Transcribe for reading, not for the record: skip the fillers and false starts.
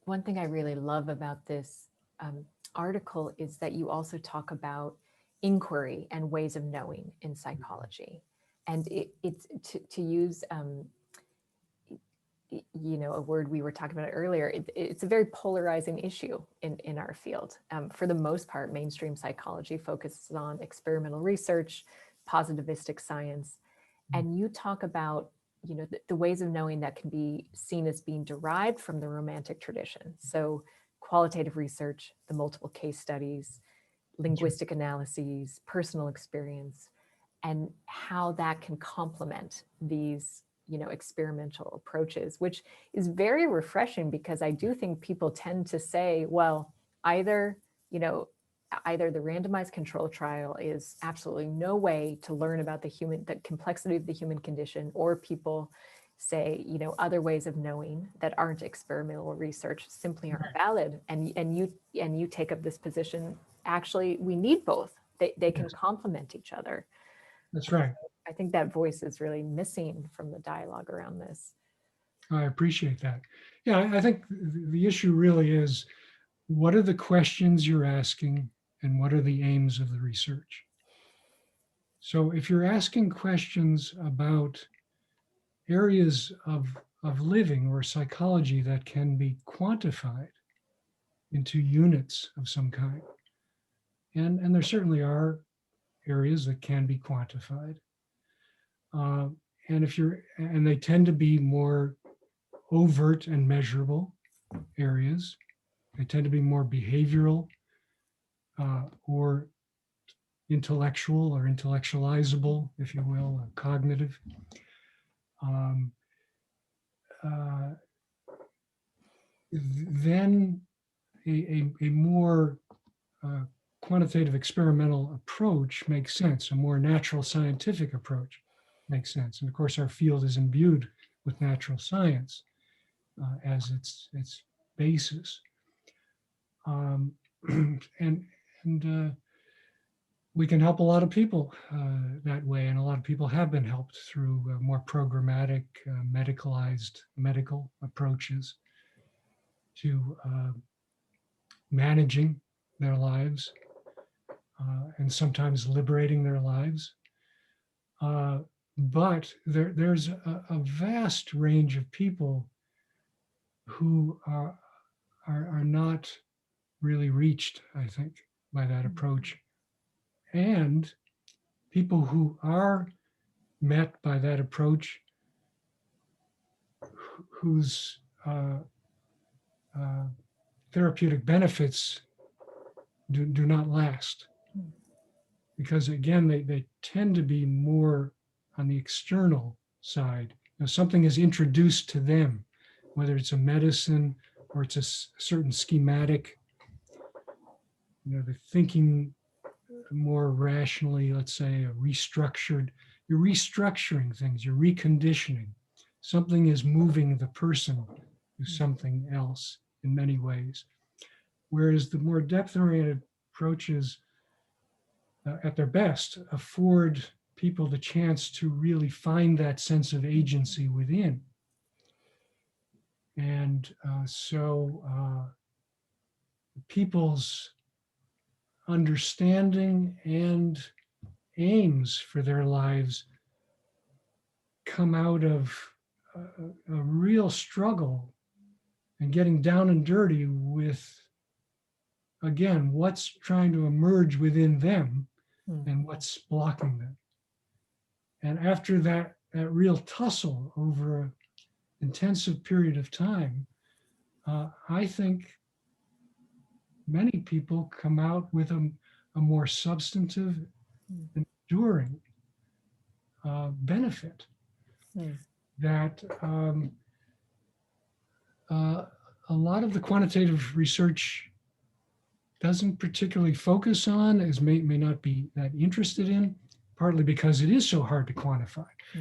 One thing I really love about this article is that you also talk about inquiry and ways of knowing in psychology. And it's to use, a word we were talking about earlier, it's a very polarizing issue in our field. For the most part, mainstream psychology focuses on experimental research, positivistic science, and you talk about the ways of knowing that can be seen as being derived from the romantic tradition. So qualitative research, the multiple case studies, linguistic analyses, personal experience, and how that can complement these experimental approaches, which is very refreshing, because I do think people tend to say, well, either you know either the randomized control trial is absolutely no way to learn about the complexity of the human condition, or people say, other ways of knowing that aren't experimental research simply aren't valid. And you take up this position. Actually, we need both. They can complement each other. That's right. I think that voice is really missing from the dialogue around this. I appreciate that. Yeah, I think the issue really is, what are the questions you're asking and what are the aims of the research? So if you're asking questions about areas of living or psychology that can be quantified into units of some kind, and there certainly are areas that can be quantified, uh, and they tend to be more overt and measurable areas. They tend to be more behavioral or intellectual or intellectualizable, if you will, or cognitive. Um, uh, then a more quantitative experimental approach makes sense. A more natural scientific approach makes sense. And of course, our field is imbued with natural science as its basis. And we can help a lot of people that way, and a lot of people have been helped through more programmatic, medicalized medical approaches to managing their lives and sometimes liberating their lives. But there's a vast range of people who are not really reached, I think, by that approach. And people who are met by that approach, whose therapeutic benefits do not last. Because again, they tend to be more on the external side. Something is introduced to them, whether it's a medicine or it's a certain schematic, they're thinking more rationally, let's say, you're restructuring things, you're reconditioning. Something is moving the person to something else in many ways. Whereas the more depth-oriented approaches, at their best, afford people the chance to really find that sense of agency within. And so people's understanding and aims for their lives come out of a real struggle and getting down and dirty with, again, what's trying to emerge within them and what's blocking them. And after that real tussle over an intensive period of time, I think many people come out with a more substantive, enduring benefit that a lot of the quantitative research doesn't particularly focus on, may not be that interested in, partly because it is so hard to quantify.